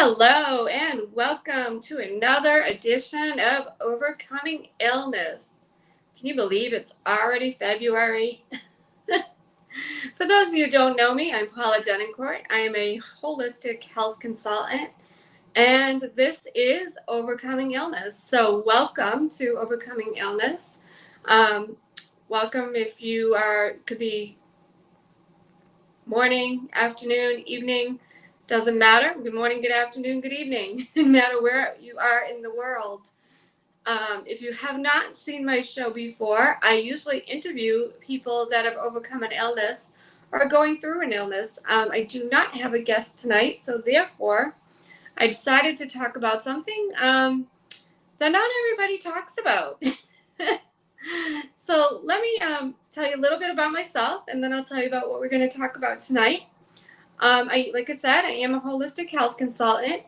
Hello, and welcome to another edition of Overcoming Illness. Can you believe it's already February? For those of you who don't know me, I'm Paula Denoncourt. I am a holistic health consultant, and this is Overcoming Illness. So, welcome to Overcoming Illness. Um, Welcome if you could be morning, afternoon, evening. Doesn't matter. Good morning, good afternoon, good evening. No matter where you are in the world. If you have not seen my show before, I usually interview people that have overcome an illness or are going through an illness. I do not have a guest tonight, so therefore, I decided to talk about something that not everybody talks about. So let me tell you a little bit about myself, and then I'll tell you about what we're going to talk about tonight. Like I said, I am a holistic health consultant.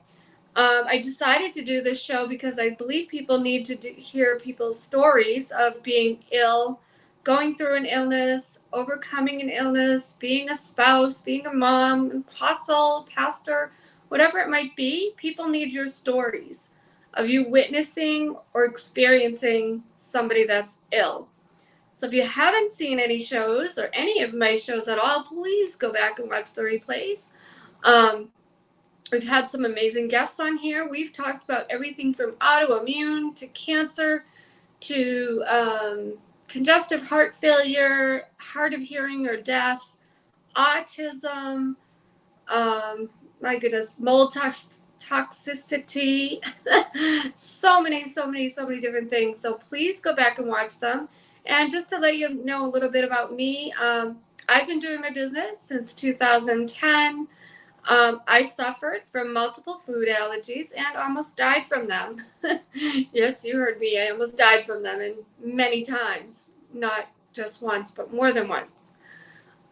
I decided to do this show because I believe people need to hear people's stories of being ill, going through an illness, overcoming an illness, being a spouse, being a mom, apostle, pastor, whatever it might be. People need your stories of you witnessing or experiencing somebody that's ill. So if you haven't seen any shows or any of my shows at all, please go back and watch the replays. We've had some amazing guests on here. We've talked about everything from autoimmune to cancer to congestive heart failure, hard of hearing or deaf, autism, my goodness, mold toxicity, so many different things. So please go back and watch them. And just to let you know a little bit about me, I've been doing my business since 2010. I suffered from multiple food allergies and almost died from them. Yes, you heard me. I almost died from them, and many times, not just once, but more than once.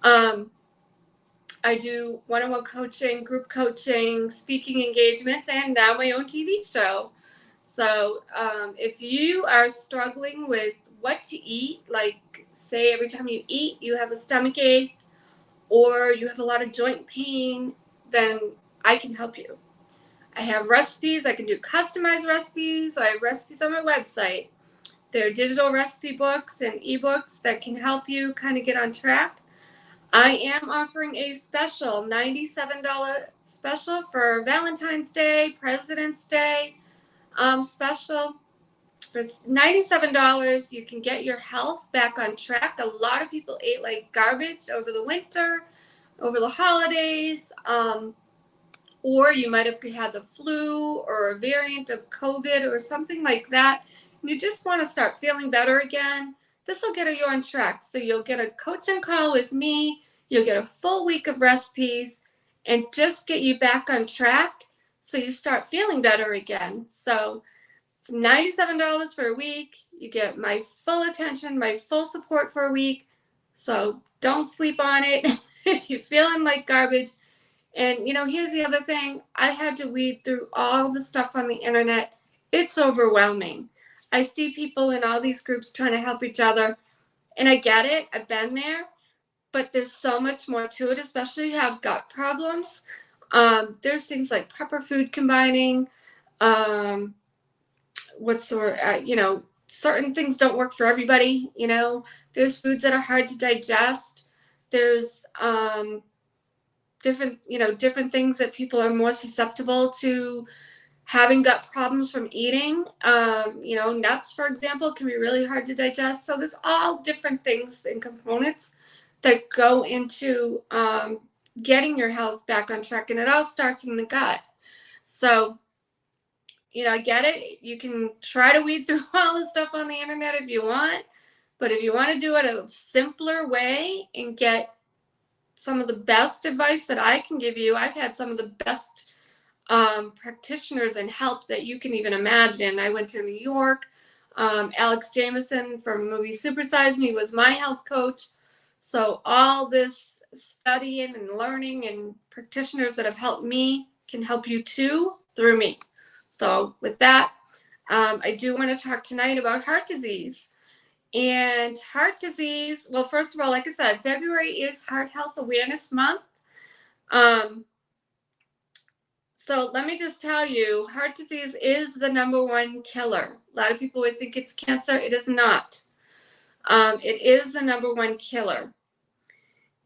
I do one-on-one coaching, group coaching, speaking engagements, and now my own TV show. So if you are struggling with what to eat, like say every time you eat you have a stomach ache or you have a lot of joint pain, then I can help you. I have recipes. I can do customized recipes. So I have recipes on my website. There are digital recipe books and ebooks that can help you kind of get on track. I am offering a special $97 special for Valentine's Day, President's Day special. For $97, you can get your health back on track. A lot of people ate like garbage over the winter, over the holidays, or you might have had the flu or a variant of COVID or something like that. And you just want to start feeling better again. This will get you on track. So you'll get a coaching call with me. You'll get a full week of recipes and just get you back on track so you start feeling better again. So it's $97 for a week. You get my full attention, my full support for a week. So don't sleep on it if you're feeling like garbage. And, here's the other thing. I had to weed through all the stuff on the internet. It's overwhelming. I see people in all these groups trying to help each other. And I get it. I've been there. But there's so much more to it, especially if you have gut problems. There's things like proper food combining. Certain things don't work for everybody. There's foods that are hard to digest. There's different things that people are more susceptible to having gut problems from eating. Nuts, for example, can be really hard to digest. So there's all different things and components that go into getting your health back on track, and it all starts in the gut. So, I get it. You can try to weed through all the stuff on the internet if you want, but if you want to do it a simpler way and get some of the best advice that I can give you, I've had some of the best practitioners and help that you can even imagine. I went to New York. Alex Jameson from the movie Super Size Me was my health coach. So all this studying and learning and practitioners that have helped me can help you too through me. So with that, I do want to talk tonight about heart disease. And heart disease, well, first of all, like I said, February is Heart Health Awareness Month. So So let me just tell you, heart disease is the #1 killer. A lot of people would think it's cancer. It is not. It is the #1 killer.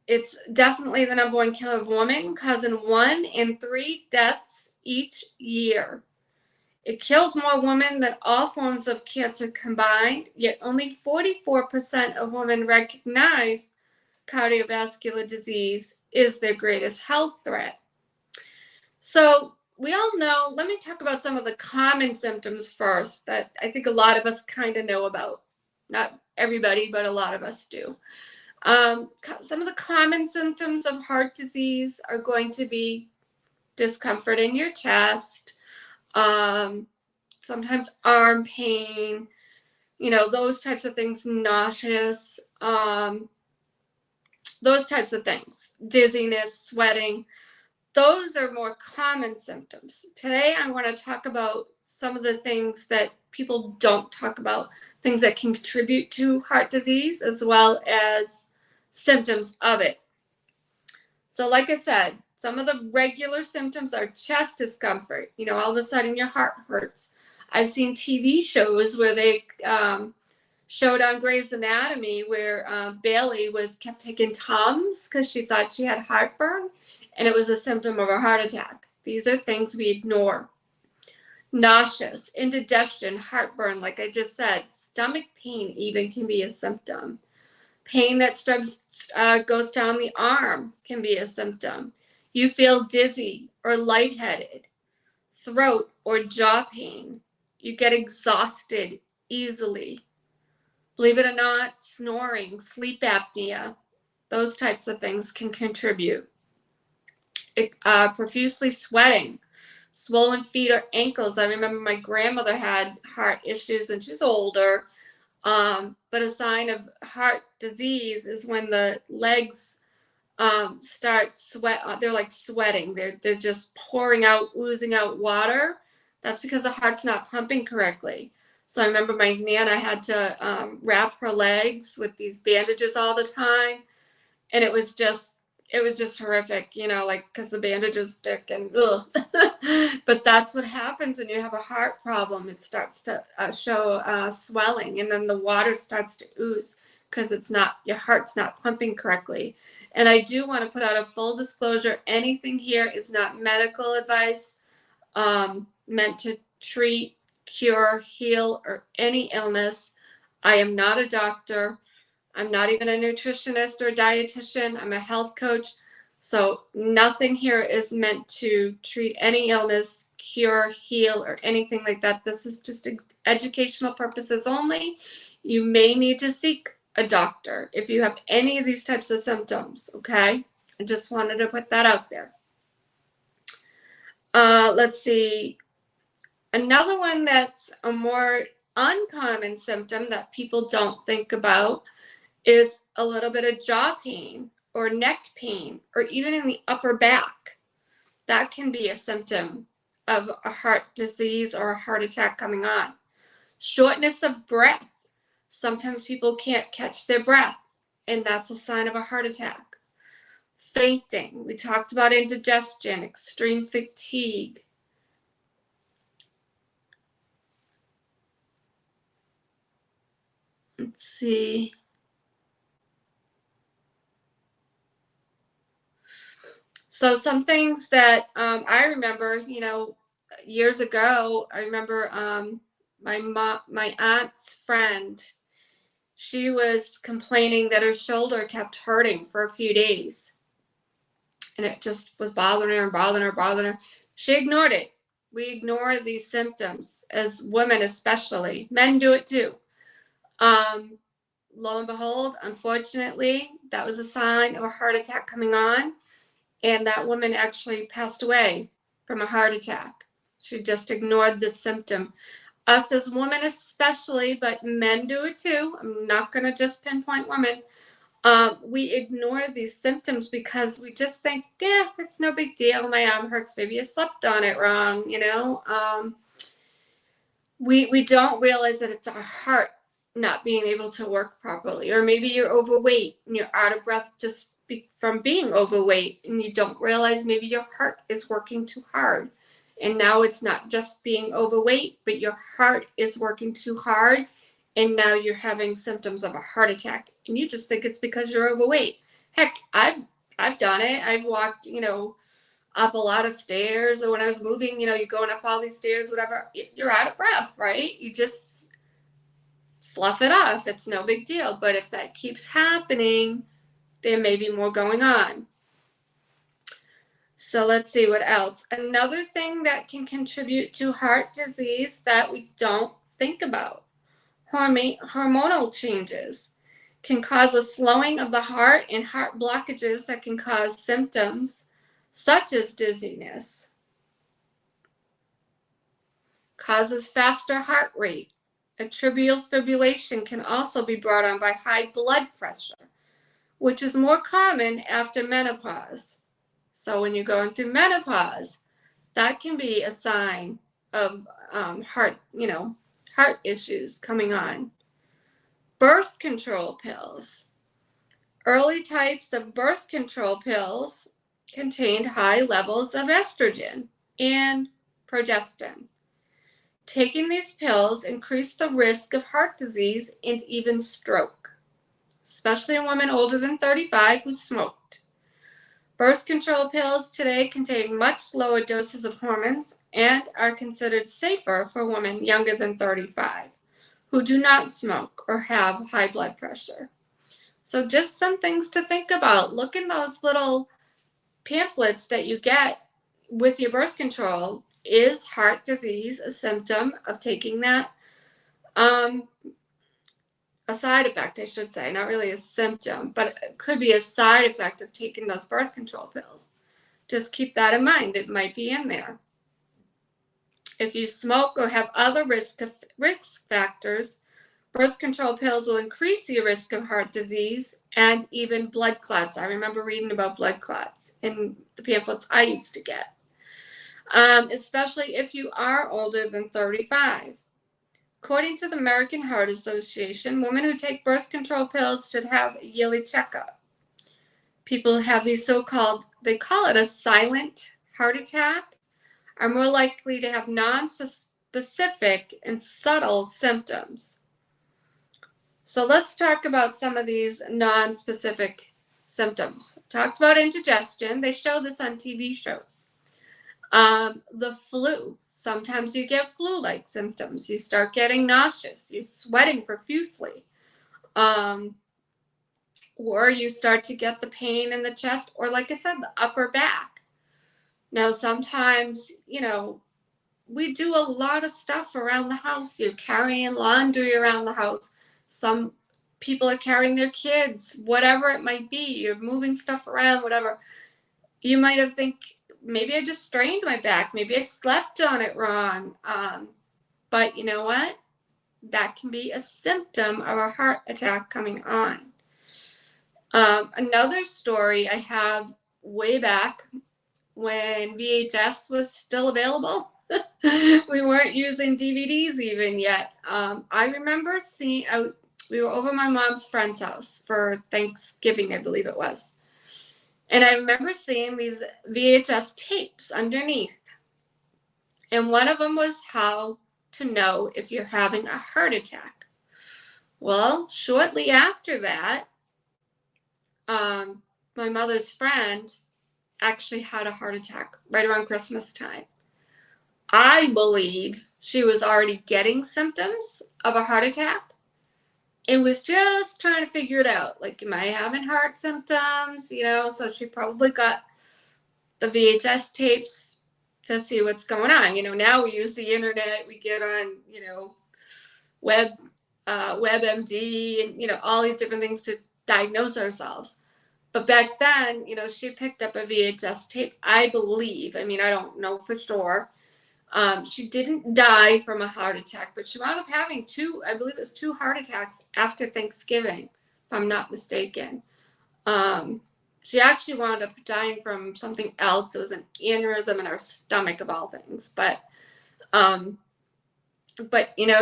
It's definitely the #1 killer of women, causing 1 in 3 deaths each year. It kills more women than all forms of cancer combined, yet only 44% of women recognize cardiovascular disease is their greatest health threat. So we all know, let me talk about some of the common symptoms first that I think a lot of us kind of know about. Not everybody, but a lot of us do. Some of the common symptoms of heart disease are going to be discomfort in your chest, sometimes arm pain, those types of things, nauseous, those types of things, dizziness, sweating. Those are more common symptoms. Today, I want to talk about some of the things that people don't talk about, things that can contribute to heart disease, as well as symptoms of it. So like I said, some of the regular symptoms are chest discomfort. All of a sudden your heart hurts. I've seen TV shows where they showed on Grey's Anatomy where Bailey kept taking Tums because she thought she had heartburn, and it was a symptom of a heart attack. These are things we ignore. Nauseous, indigestion, heartburn, like I just said, stomach pain even can be a symptom. Pain that goes down the arm can be a symptom. You feel dizzy or lightheaded, throat or jaw pain. You get exhausted easily. Believe it or not, snoring, sleep apnea, those types of things can contribute. Profusely sweating, swollen feet or ankles. I remember my grandmother had heart issues when she was older. But a sign of heart disease is when the legs start they're like sweating. They're just pouring out, oozing out water. That's because the heart's not pumping correctly. So I remember my Nana had to wrap her legs with these bandages all the time, and it was just horrific, because the bandages stick and ugh. But that's what happens when you have a heart problem. It starts to show swelling, and then the water starts to ooze because your heart's not pumping correctly. And I do want to put out a full disclosure. Anything here is not medical advice meant to treat, cure, heal, or any illness. I am not a doctor. I'm not even a nutritionist or dietitian. I'm a health coach. So nothing here is meant to treat any illness, cure, heal, or anything like that. This is just educational purposes only. You may need to seek a doctor if you have any of these types of symptoms, okay? I just wanted to put that out there. Let's see. Another one that's a more uncommon symptom that people don't think about is a little bit of jaw pain or neck pain, or even in the upper back. That can be a symptom of a heart disease or a heart attack coming on. Shortness of breath. Sometimes people can't catch their breath, and that's a sign of a heart attack. Fainting. We talked about indigestion, extreme fatigue. Let's see. So some things that I remember, years ago, I remember my aunt's friend, she was complaining that her shoulder kept hurting for a few days. And it just was bothering her and bothering her. She ignored it. We ignore these symptoms as women, especially. Men do it too. Lo and behold, unfortunately, that was a sign of a heart attack coming on. And that woman actually passed away from a heart attack. She just ignored the symptom. Us as women especially, but men do it too. I'm not going to just pinpoint women. We ignore these symptoms because we just think, yeah, it's no big deal. My arm hurts. Maybe you slept on it wrong, We don't realize that it's our heart not being able to work properly. Or maybe you're overweight and you're out of breath from being overweight, and you don't realize maybe your heart is working too hard. And now it's not just being overweight, but your heart is working too hard. And now you're having symptoms of a heart attack. And you just think it's because you're overweight. Heck, I've done it. I've walked, up a lot of stairs, or when I was moving, you're going up all these stairs, whatever, you're out of breath, right? You just fluff it off. It's no big deal. But if that keeps happening, there may be more going on. So let's see what else. Another thing that can contribute to heart disease that we don't think about, hormonal changes can cause a slowing of the heart and heart blockages that can cause symptoms such as dizziness. Causes faster heart rate. Atrial fibrillation can also be brought on by high blood pressure, which is more common after menopause. So when you're going through menopause, that can be a sign of heart issues coming on. Birth control pills. Early types of birth control pills contained high levels of estrogen and progestin. Taking these pills increased the risk of heart disease and even stroke, especially in women older than 35 who smoked. Birth control pills today contain much lower doses of hormones and are considered safer for women younger than 35 who do not smoke or have high blood pressure. So just some things to think about. Look in those little pamphlets that you get with your birth control. Is heart disease a symptom of taking that? A side effect, I should say, not really a symptom, but it could be a side effect of taking those birth control pills. Just keep that in mind. It might be in there. If you smoke or have other risk factors, birth control pills will increase your risk of heart disease and even blood clots. I remember reading about blood clots in the pamphlets I used to get, especially if you are older than 35. According to the American Heart Association, women who take birth control pills should have a yearly checkup. People who have these so-called, they call it a silent heart attack, are more likely to have non-specific and subtle symptoms. So let's talk about some of these non-specific symptoms. Talked about indigestion. They show this on TV shows. The flu. Sometimes you get flu-like symptoms. You start getting nauseous. You're sweating profusely. Or you start to get the pain in the chest, or like I said, the upper back. Now, sometimes, we do a lot of stuff around the house. You're carrying laundry around the house. Some people are carrying their kids, whatever it might be. You're moving stuff around, whatever. You might have think, maybe I just strained my back. Maybe I slept on it wrong. But you know what? That can be a symptom of a heart attack coming on. Another story I have way back when VHS was still available. We weren't using DVDs even yet. I remember we were over my mom's friend's house for Thanksgiving, I believe it was. And I remember seeing these VHS tapes underneath. And one of them was how to know if you're having a heart attack. Well, shortly after that, my mother's friend actually had a heart attack right around Christmas time. I believe she was already getting symptoms of a heart attack and was just trying to figure it out. Like, am I having heart symptoms? So she probably got the VHS tapes to see what's going on. Now we use the internet. We get on, WebMD and, all these different things to diagnose ourselves. But back then, she picked up a VHS tape, I believe. I don't know for sure. She didn't die from a heart attack, but she wound up having two heart attacks after Thanksgiving, if I'm not mistaken. She actually wound up dying from something else. It was an aneurysm in her stomach, of all things. But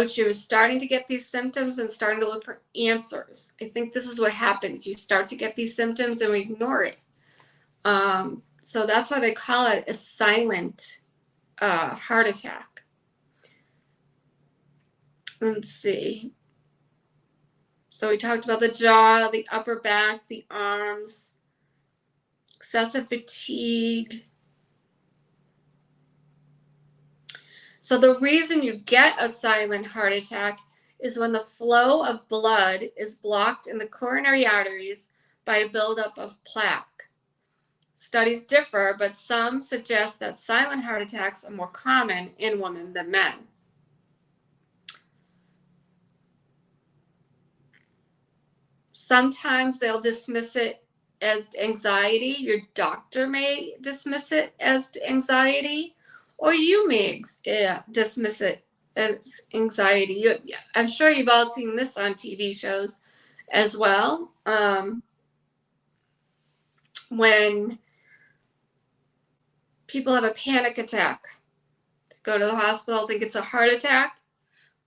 she was starting to get these symptoms and starting to look for answers. I think this is what happens. You start to get these symptoms and we ignore it. So that's why they call it a silent heart attack. Let's see. So we talked about the jaw, the upper back, the arms, excessive fatigue. So the reason you get a silent heart attack is when the flow of blood is blocked in the coronary arteries by a buildup of plaque. Studies differ, but some suggest that silent heart attacks are more common in women than men. Sometimes they'll dismiss it as anxiety. Your doctor may dismiss it as anxiety, or you may dismiss it as anxiety. I'm sure you've all seen this on TV shows as well. When people have a panic attack, they go to the hospital, think it's a heart attack.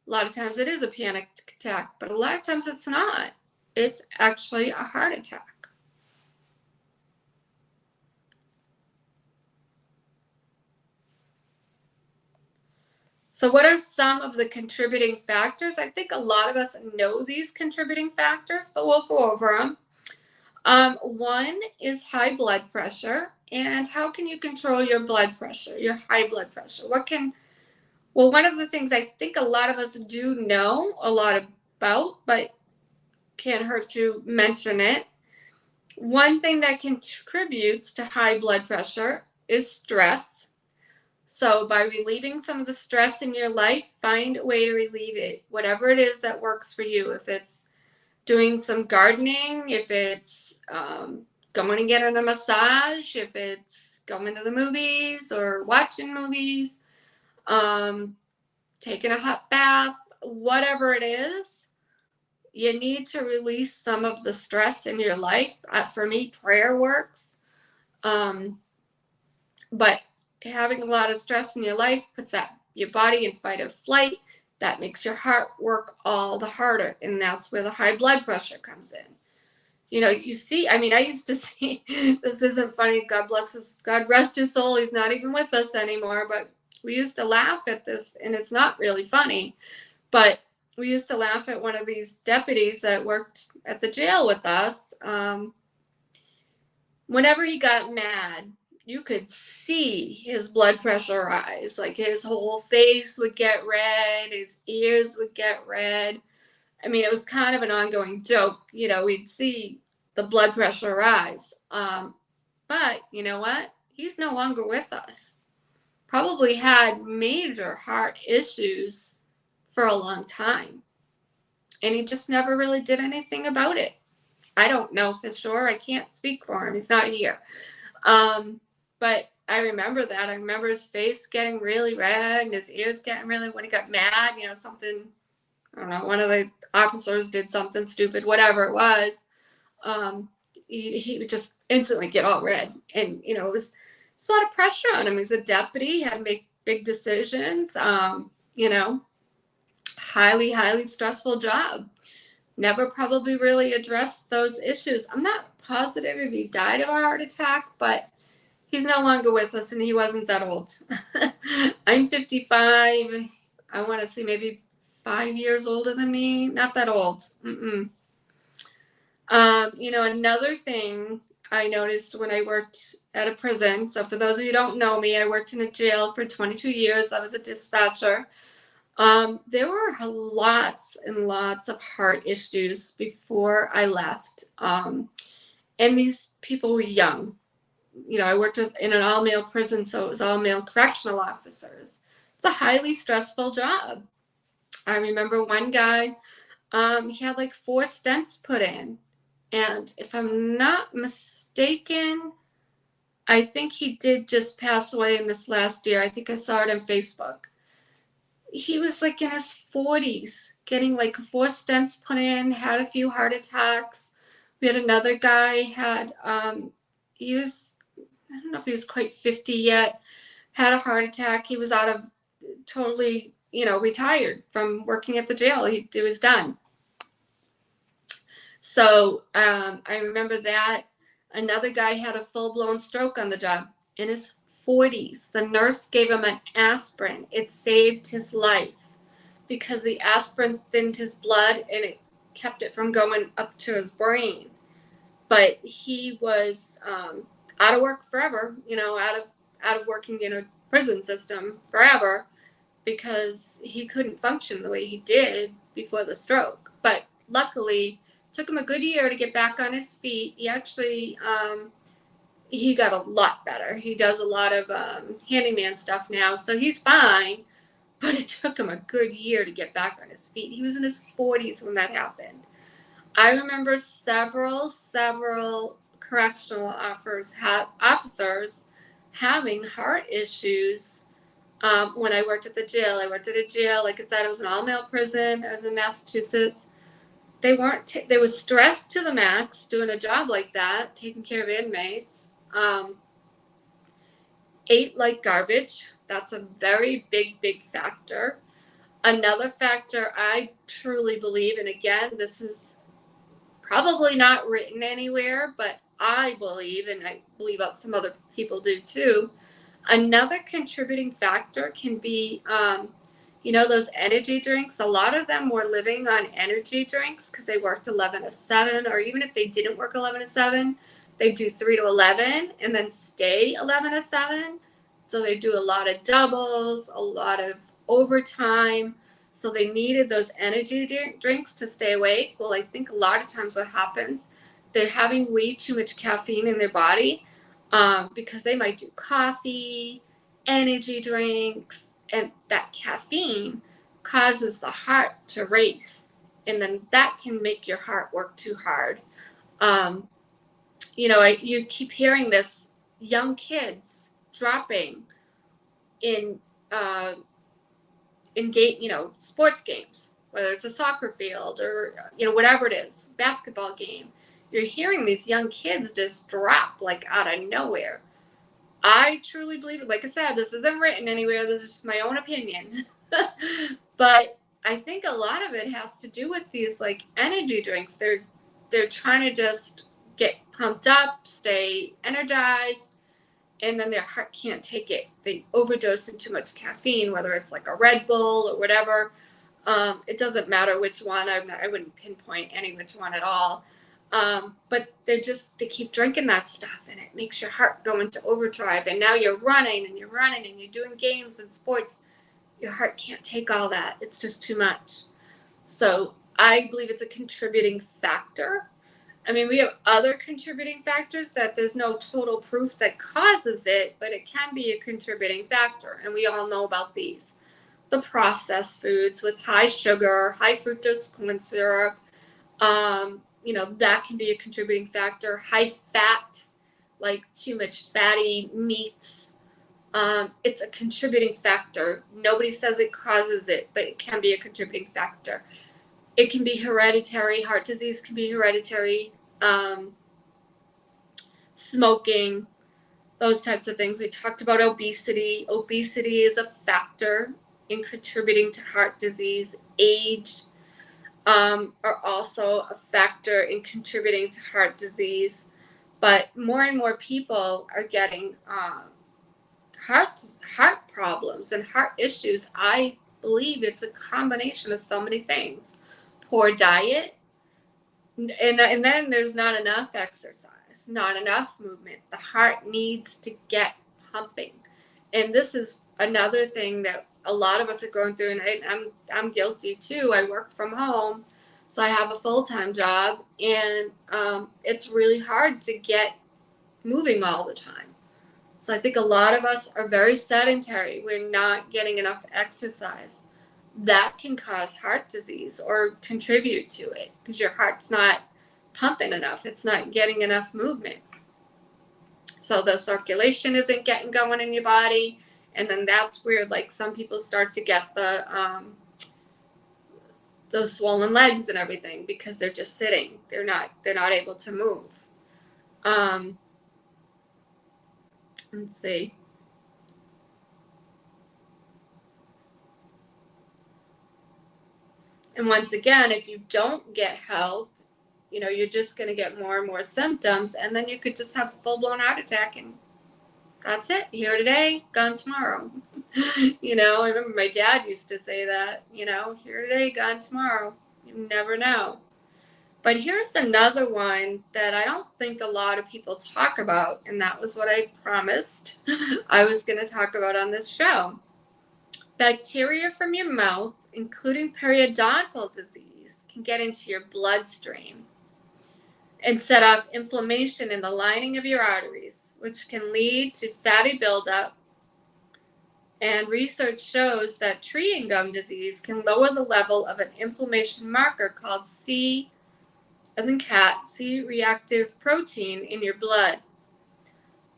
A lot of times it is a panic attack, but a lot of times it's not. It's actually a heart attack. So what are some of the contributing factors? I think a lot of us know these contributing factors, but we'll go over them. One is high blood pressure. And how can you control your blood pressure, your high blood pressure? Well, one of the things I think a lot of us do know a lot about, but can't hurt to mention it. One thing that contributes to high blood pressure is stress. So by relieving some of the stress in your life, find a way to relieve it, whatever it is that works for you. If it's doing some gardening, if it's going and getting a massage, if it's going to the movies or watching movies, taking a hot bath, whatever it is, you need to release some of the stress in your life. For me, prayer works. But having a lot of stress in your life puts your body in fight or flight. That makes your heart work all the harder. And that's where the high blood pressure comes in. You see, I used to see, this isn't funny, God rest his soul, he's not even with us anymore, but we used to laugh at this, and it's not really funny, but we used to laugh at one of these deputies that worked at the jail with us. Whenever he got mad, you could see his blood pressure rise. Like his whole face would get red, his ears would get red. It was kind of an ongoing joke. We'd see the blood pressure rise. But you know what? He's no longer with us. Probably had major heart issues for a long time. And he just never really did anything about it. I don't know for sure. I can't speak for him. He's not here. But I remember that. I remember his face getting really red and his ears getting really, when he got mad, something, I don't know, one of the officers did something stupid, whatever it was. He would just instantly get all red. And, it was a lot of pressure on him. He was a deputy, he had to make big decisions, highly, highly stressful job. Never probably really addressed those issues. I'm not positive if he died of a heart attack, but he's no longer with us, and he wasn't that old. I'm 55. I want to see maybe 5 years older than me. Not that old. Another thing I noticed when I worked at a prison. So for those of you who don't know me, I worked in a jail for 22 years. I was a dispatcher. There were lots and lots of heart issues before I left. And these people were young. I worked in an all-male prison, so it was all-male correctional officers. It's a highly stressful job. I remember one guy, he had like 4 stents put in. And if I'm not mistaken, I think he did just pass away in this last year. I think I saw it on Facebook. He was like in his 40s, getting like 4 stents put in, had a few heart attacks. We had another guy, he was, I don't know if he was quite 50 yet, had a heart attack. He was totally, retired from working at the jail. It was done. So I remember that. Another guy had a full-blown stroke on the job in his 40s. The nurse gave him an aspirin. It saved his life because the aspirin thinned his blood and it kept it from going up to his brain. But he was out of work forever, out of working in a prison system forever because he couldn't function the way he did before the stroke. But luckily, it took him a good year to get back on his feet. He actually he got a lot better. He does a lot of handyman stuff now, so he's fine. But it took him a good year to get back on his feet. He was in his 40s when that happened. I remember several correctional officers having heart issues when I worked at the jail. I worked at a jail, like I said, it was an all-male prison. I was in Massachusetts. They was stressed to the max doing a job like that, taking care of inmates. Ate like garbage. That's a very big factor. Another factor I truly believe, and again, this is probably not written anywhere, but I believe, and I believe some other people do too, another contributing factor can be, those energy drinks. A lot of them were living on energy drinks because they worked 11 to 7, or even if they didn't work 11 to 7, they do 3 to 11 and then stay 11 to 7. So they do a lot of doubles, a lot of overtime. So they needed those energy drinks to stay awake. Well, I think a lot of times what happens, they're having way too much caffeine in their body because they might do coffee, energy drinks, and that caffeine causes the heart to race. And then that can make your heart work too hard. You keep hearing this, young kids dropping in sports games, whether it's a soccer field or whatever it is, basketball game. You're hearing these young kids just drop like out of nowhere. I truly believe it. Like I said, this isn't written anywhere. This is just my own opinion. But I think a lot of it has to do with these like energy drinks. They're trying to just get pumped up, stay energized, and then their heart can't take it. They overdose in too much caffeine, whether it's like a Red Bull or whatever. It doesn't matter which one. I wouldn't pinpoint any which one at all. But they keep drinking that stuff, and it makes your heart go into overdrive. And now you're running and you're doing games and sports. Your heart can't take all that. It's just too much. So I believe it's a contributing factor. I mean, we have other contributing factors that there's no total proof that causes it, but it can be a contributing factor. And we all know about these. The processed foods with high sugar, high fructose corn syrup, that can be a contributing factor. High fat, like too much fatty meats. It's a contributing factor. Nobody says it causes it, but it can be a contributing factor. It can be hereditary. Heart disease can be hereditary. Smoking, those types of things. We talked about obesity. Obesity is a factor in contributing to heart disease. Age are also a factor in contributing to heart disease. But more and more people are getting heart problems and heart issues. I believe it's a combination of so many things. Poor diet, and then there's not enough exercise, not enough movement. The heart needs to get pumping. And this is another thing that a lot of us are going through, and I'm guilty too. I work from home, so I have a full-time job, and it's really hard to get moving all the time. So I think a lot of us are very sedentary. We're not getting enough exercise. That can cause heart disease or contribute to it because your heart's not pumping enough. It's not getting enough movement. So the circulation isn't getting going in your body. And then that's where like some people start to get those swollen legs and everything because they're just sitting. They're not able to move. Let's see. And once again, if you don't get help, you're just going to get more and more symptoms, and then you could just have a full-blown heart attack and That's it. Here today, gone tomorrow. I remember my dad used to say that, here today, gone tomorrow. You never know. But here's another one that I don't think a lot of people talk about, and that was what I promised I was going to talk about on this show. Bacteria from your mouth, including periodontal disease, can get into your bloodstream and set off inflammation in the lining of your arteries, which can lead to fatty buildup. And research shows that treating gum disease can lower the level of an inflammation marker called C, as in cat, C-reactive protein in your blood.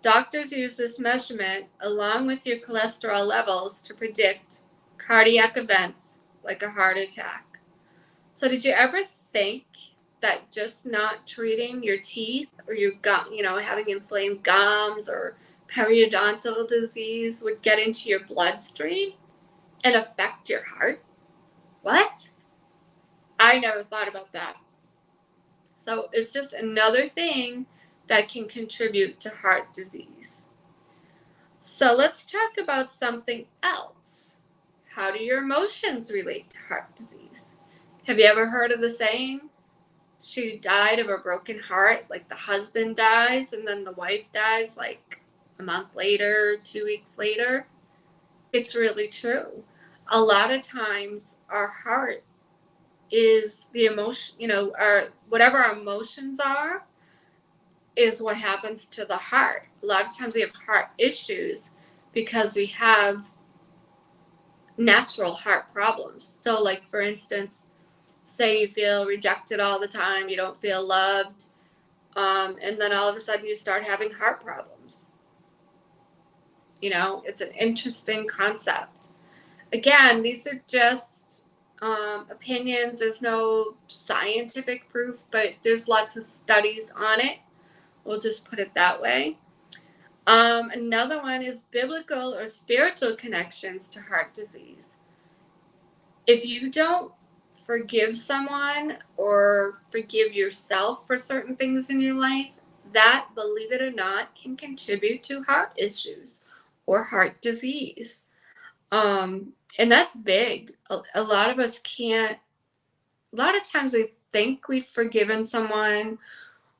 Doctors use this measurement along with your cholesterol levels to predict cardiac events like a heart attack. So did you ever think that just not treating your teeth or your gum, having inflamed gums or periodontal disease would get into your bloodstream and affect your heart? What? I never thought about that. So it's just another thing that can contribute to heart disease. So let's talk about something else. How do your emotions relate to heart disease? Have you ever heard of the saying, she died of a broken heart, like the husband dies and then the wife dies like a month later, 2 weeks later? It's really true. A lot of times our heart is the emotion, whatever our emotions are is what happens to the heart. A lot of times we have heart issues because we have natural heart problems. So like, for instance, say you feel rejected all the time, you don't feel loved, and then all of a sudden you start having heart problems. It's an interesting concept. Again, these are just opinions. There's no scientific proof, but there's lots of studies on it. We'll just put it that way. Another one is biblical or spiritual connections to heart disease. If you don't forgive someone or forgive yourself for certain things in your life, that, believe it or not, can contribute to heart issues or heart disease. And that's big. A lot of us can't, a lot of times we think we've forgiven someone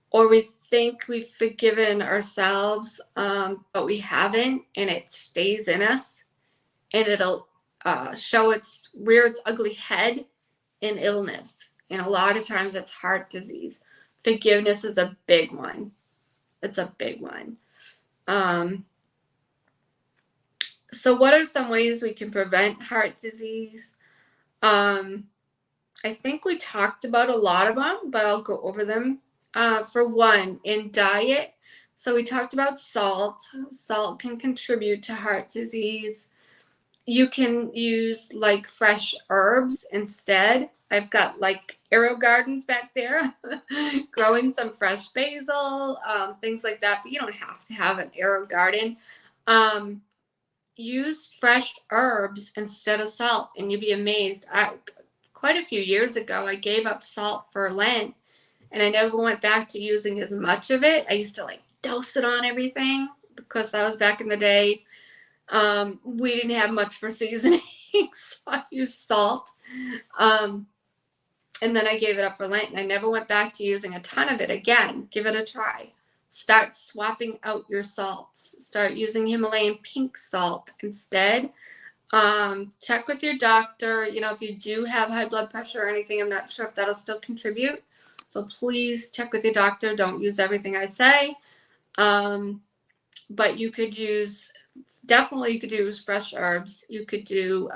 or we think we've forgiven ourselves, but we haven't, and it stays in us, and it'll rear its ugly head in illness. And a lot of times it's heart disease. Forgiveness is a big one. It's a big one. So what are some ways we can prevent heart disease? I think we talked about a lot of them, but I'll go over them. For one, in diet, so we talked about salt. Salt can contribute to heart disease. You can use like fresh herbs instead. I've got like arrow gardens back there growing some fresh basil, things like that, but you don't have to have an arrow garden. Use fresh herbs instead of salt and you'll be amazed. Quite a few years ago, I gave up salt for Lent and I never went back to using as much of it. I used to like dose it on everything because that was back in the day. We didn't have much for seasoning, so I used salt. And then I gave it up for Lent and I never went back to using a ton of it again. Give it a try. Start swapping out your salts. Start using Himalayan pink salt instead. Check with your doctor. If you do have high blood pressure or anything, I'm not sure if that'll still contribute. So please check with your doctor. Don't use everything I say. But you could use fresh herbs. You could do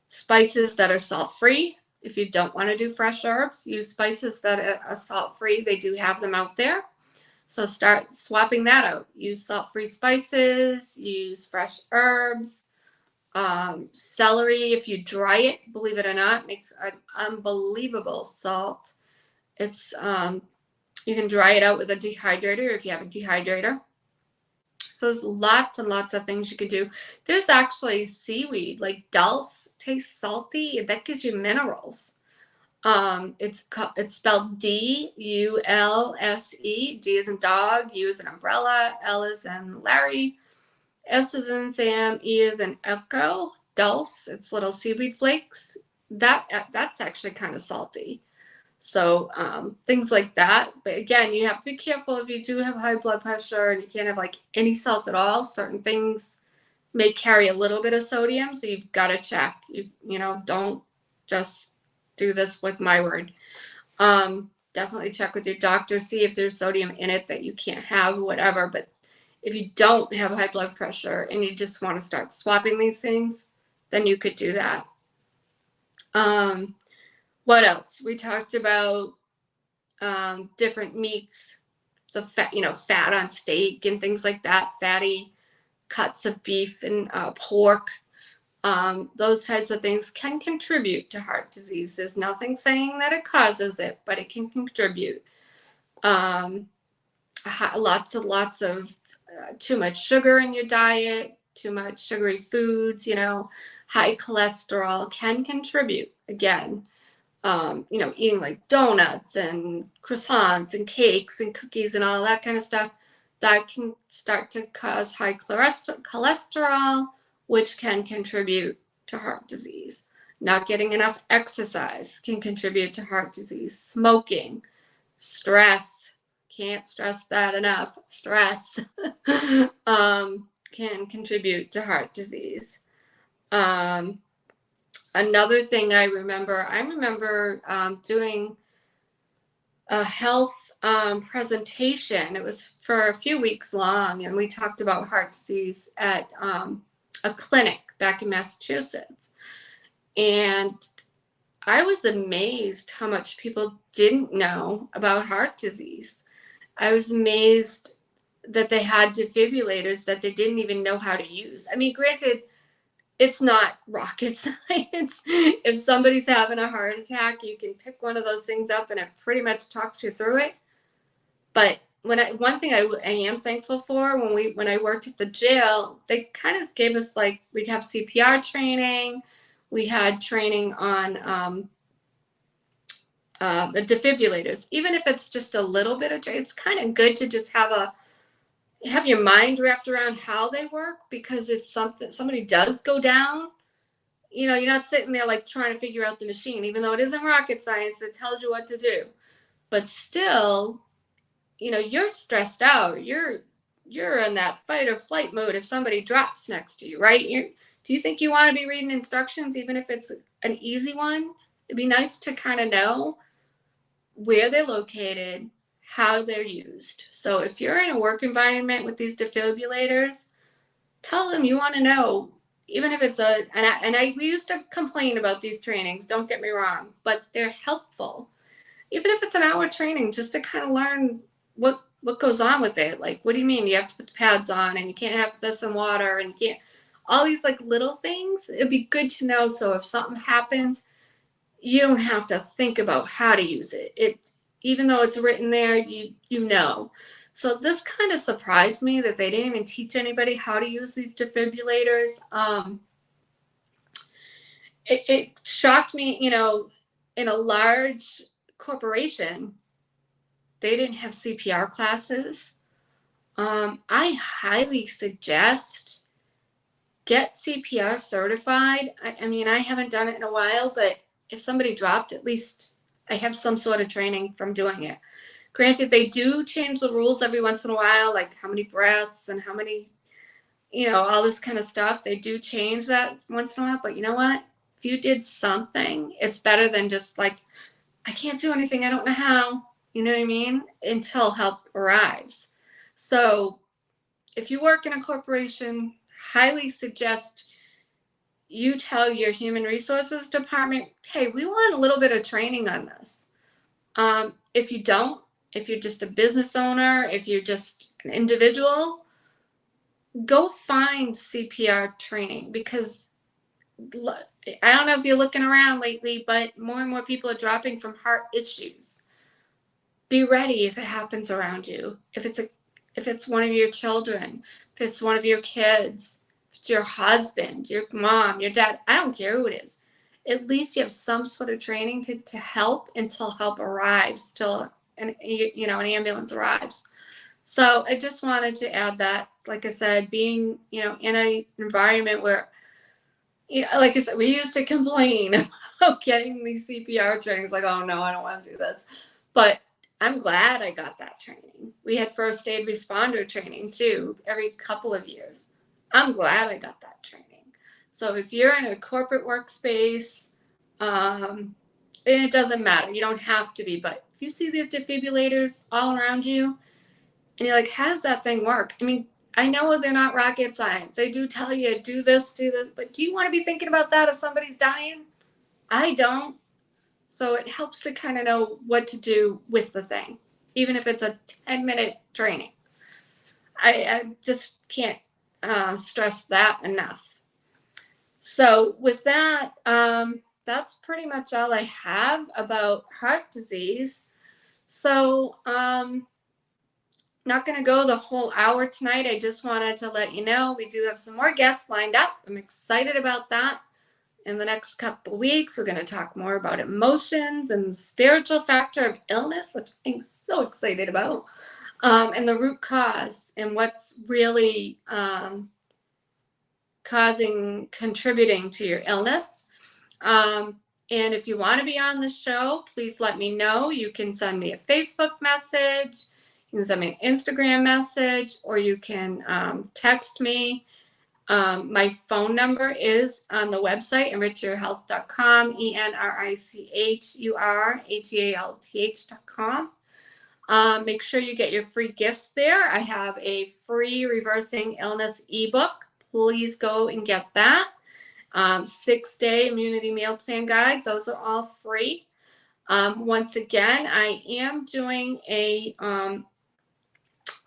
spices that are salt-free. If you don't want to do fresh herbs, use spices that are salt-free. They do have them out there. So start swapping that out. Use salt-free spices, use fresh herbs. Celery, if you dry it, believe it or not, makes an unbelievable salt. It's you can dry it out with a dehydrator if you have a dehydrator. So there's lots and lots of things you could do. There's actually seaweed, like dulse, tastes salty. That gives you minerals. It's spelled DULSE. D is in dog, U is an umbrella, L is in Larry, S is in Sam, E is in echo. Dulse. It's little seaweed flakes. That's actually kind of salty. So things like that. But again, you have to be careful if you do have high blood pressure and you can't have like any salt at all. Certain things may carry a little bit of sodium, so you've got to check. Don't just do this with my word. Definitely check with your doctor, see if there's sodium in it that you can't have, whatever. But if you don't have high blood pressure and you just want to start swapping these things, then you could do that. What else? We talked about different meats, the fat, fat on steak and things like that, fatty cuts of beef and pork. Those types of things can contribute to heart disease. There's nothing saying that it causes it, but it can contribute. Lots of too much sugar in your diet, too much sugary foods, high cholesterol can contribute. Again, eating like donuts and croissants and cakes and cookies and all that kind of stuff, that can start to cause high cholesterol, which can contribute to heart disease. Not getting enough exercise can contribute to heart disease. Smoking, stress, can't stress that enough. Stress can contribute to heart disease. Another thing I remember doing a health presentation. It was for a few weeks long, and we talked about heart disease at a clinic back in Massachusetts. And I was amazed how much people didn't know about heart disease. I was amazed that they had defibrillators that they didn't even know how to use. I mean, granted, it's not rocket science. If somebody's having a heart attack, you can pick one of those things up and it pretty much talks you through it. But one thing I am thankful for, when I worked at the jail, they kind of gave us, like, we'd have CPR training. We had training on the defibrillators. Even if it's just a little bit of training, it's kind of good to just have your mind wrapped around how they work, because if somebody does go down, you're not sitting there like trying to figure out the machine. Even though it isn't rocket science, it tells you what to do. But still, you're stressed out. You're in that fight or flight mode if somebody drops next to you, right? Do you think you want to be reading instructions, even if it's an easy one? It'd be nice to kind of know where they're located, how they're used. So if you're in a work environment with these defibrillators, tell them you want to know, even if it's we used to complain about these trainings, don't get me wrong, but they're helpful. Even if it's an hour training, just to kind of learn what goes on with it. Like, what do you mean you have to put the pads on and you can't have this in water and you can't, all these like little things. It'd be good to know, so if something happens, you don't have to think about how to use it. Even though it's written there, you know. So this kind of surprised me that they didn't even teach anybody how to use these defibrillators. It shocked me, in a large corporation, they didn't have CPR classes. I highly suggest get CPR certified. I mean, I haven't done it in a while, but if somebody dropped, at least I have some sort of training from doing it. Granted, they do change the rules every once in a while, like how many breaths and how many, all this kind of stuff. They do change that once in a while, but you know what? If you did something, it's better than just like, I can't do anything, I don't know how, you know what I mean? Until help arrives. So if you work in a corporation, highly suggest you tell your human resources department, hey, we want a little bit of training on this. If you don't, if you're just a business owner, if you're just an individual, go find CPR training, because I don't know if you're looking around lately, but more and more people are dropping from heart issues. Be ready if it happens around you. If it's one of your children, if it's one of your kids, if it's your husband, your mom, your dad, I don't care who it is. at least you have some sort of training to help until help arrives, till an ambulance arrives. So I just wanted to add that, like I said, being, in an environment where, like I said, we used to complain about getting these CPR trainings, like, oh no, I don't want to do this. But I'm glad I got that training. We had first aid responder training too, every couple of years. I'm glad I got that training. So if you're in a corporate workspace, and it doesn't matter, you don't have to be, but if you see these defibrillators all around you, and you're like, how does that thing work? I mean, I know they're not rocket science. They do tell you, do this, but do you want to be thinking about that if somebody's dying? I don't. So it helps to kind of know what to do with the thing, even if it's a 10-minute training. I just can't stress that enough. So with that, that's pretty much all I have about heart disease. So not going to go the whole hour tonight. I just wanted to let you know we do have some more guests lined up. I'm excited about that. In the next couple of weeks, we're going to talk more about emotions and the spiritual factor of illness, which I'm so excited about, and the root cause and what's really contributing to your illness. And if you want to be on the show, please let me know. You can send me a Facebook message. You can send me an Instagram message, or you can text me. My phone number is on the website, enrichyourhealth.com, enrichurhealth.com. Make sure you get your free gifts there. I have a free Reversing Illness ebook. Please go and get that. 6-day immunity meal plan guide. Those are all free. Once again, I am doing a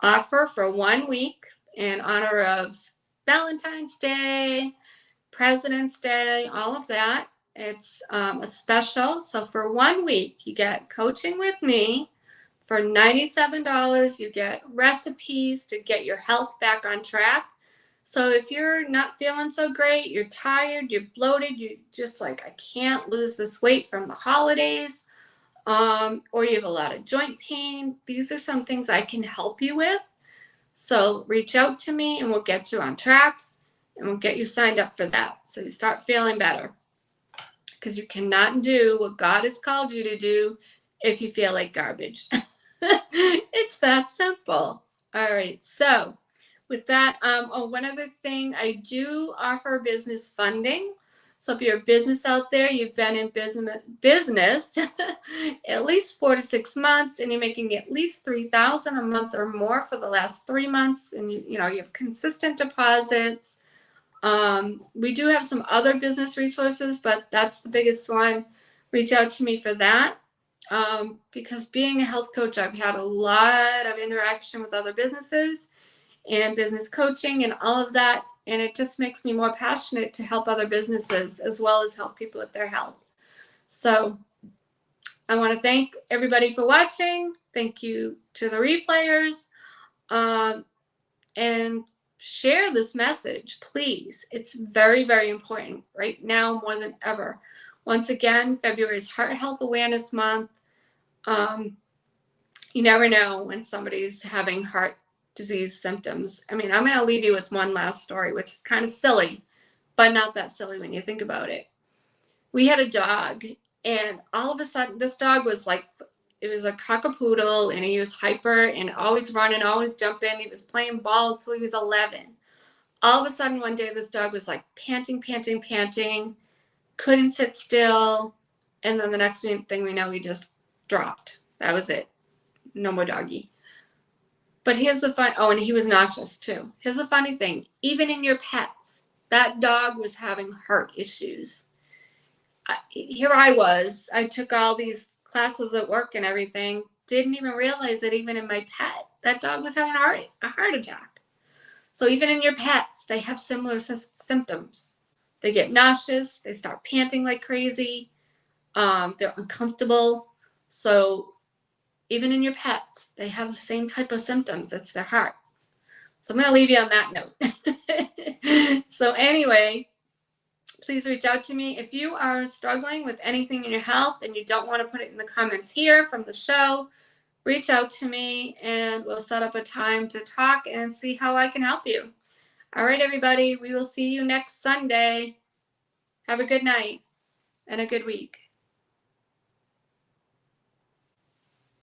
offer for 1 week in honor of Valentine's Day, President's Day, all of that. It's a special. So for 1 week, you get coaching with me for $97. You get recipes to get your health back on track. So if you're not feeling so great, you're tired, you're bloated, you're just like, I can't lose this weight from the holidays, or you have a lot of joint pain, these are some things I can help you with. So reach out to me and we'll get you on track, and we'll get you signed up for that so you start feeling better. Because you cannot do what God has called you to do if you feel like garbage. It's that simple. All right, so with that, one other thing, I do offer business funding. So if you're a business out there, you've been in business at least 4 to 6 months, and you're making at least $3,000 a month or more for the last 3 months, and you have consistent deposits. We do have some other business resources, but that's the biggest one. Reach out to me for that. Because being a health coach, I've had a lot of interaction with other businesses and business coaching and all of that. And it just makes me more passionate to help other businesses as well as help people with their health. So I want to thank everybody for watching. Thank you to the replayers. And share this message, please. It's very, very important right now more than ever. Once again, February is Heart Health Awareness Month. You never know when somebody's having heart disease symptoms. I mean, I'm going to leave you with one last story, which is kind of silly, but not that silly when you think about it. We had a dog, and all of a sudden, this dog was like, it was a cockapoodle, and he was hyper and always running, always jumping. He was playing ball until he was 11. All of a sudden, one day, this dog was like panting, couldn't sit still. And then the next thing we know, he just dropped. That was it. No more doggy. But here's the fun. Oh, and he was nauseous too. Here's the funny thing. Even in your pets, that dog was having heart issues. Here I was. I took all these classes at work and everything. Didn't even realize that even in my pet, that dog was having a heart attack. So even in your pets, they have similar symptoms. They get nauseous. They start panting like crazy. They're uncomfortable. So even in your pets, they have the same type of symptoms. It's their heart. So I'm going to leave you on that note. So anyway, please reach out to me. If you are struggling with anything in your health and you don't want to put it in the comments here from the show, reach out to me and we'll set up a time to talk and see how I can help you. All right, everybody, we will see you next Sunday. Have a good night and a good week.